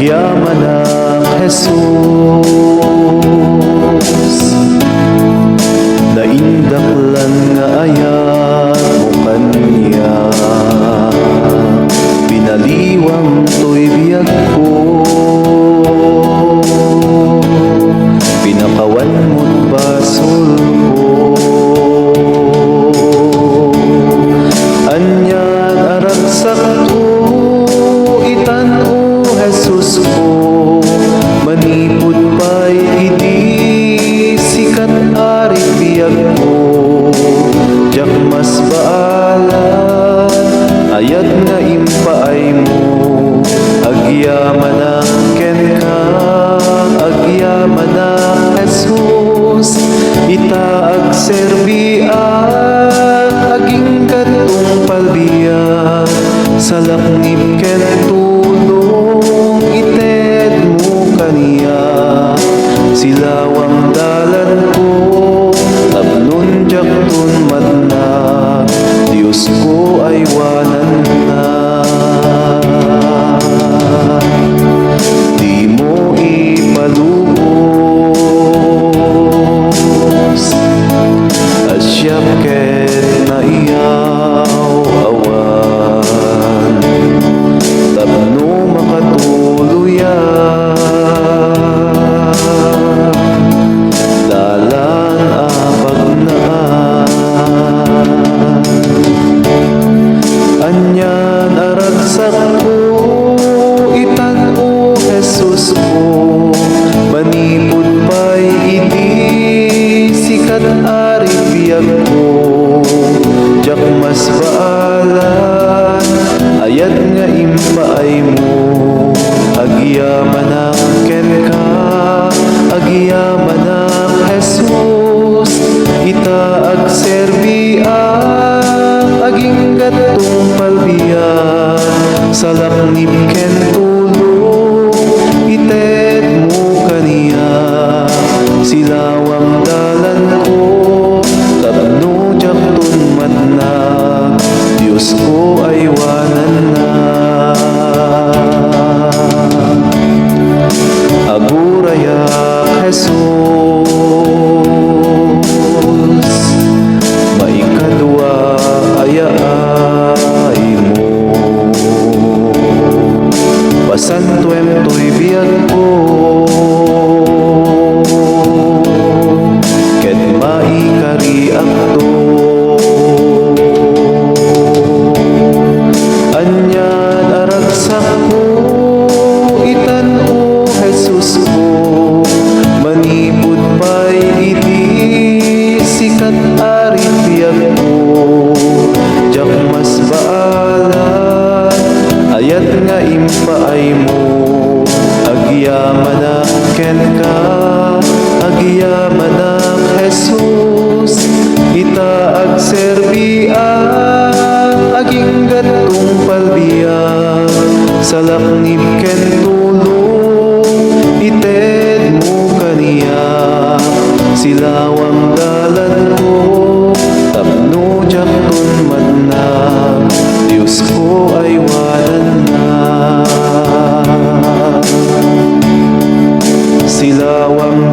Agyaman ng Jesus, naindaklan nga ayat mo kanya, pinaliwang to'y biyag ko, pinakawan mo't basol ko. Anyan aragsak ko, itan-o Jesus ko, manipod pa'y iti sikat ari biyag ko. Jak mas baalan, ayat nga impaay mo, agyaman ang ken ka, agyaman ang Jesus, itaag serbian, aging katong palbiyan, sa laknib ken tulong, ited mo kaniya, silawang dalan ko, tablon jaktun madna, Diyos ko ay wanan na. Di mo ipalubos, asyap ket na iyaw awan, tapno makatuluyan, dalan apagnaan. Anyan aragsak ko, itan-o Jesus ko, manipod pa'y iti sikat ari biyag ko. Jak mas baalan, ayat nga impaay mo, agyaman ang ken ka, agyaman ang Jesus, itaag serbian, aging katong palbiyan, sa laknib ken tulong, ited mo kaniya, silawang dalan ko, tapno jaktun madna, Diyos ko ay wanan na. Aguraya Jesus, maikadwa ayaay mo, pasantuem to'y biyag ko, ket maikari akto. Anyan aragsak ko, itan-o Jesus ko, manipod pa'y iti sikat ari biyag ko. Jak mas baalan, ayat nga impaay mo, agyaman ang ken ka, agyaman ang Jesus, itaag serbian, aging gatong palbiyan, sa laknib ken tulong, ited mo kaniya, silawang dalan ko, tapno jaktun madna, Diyos ko ay wanan na. Silawang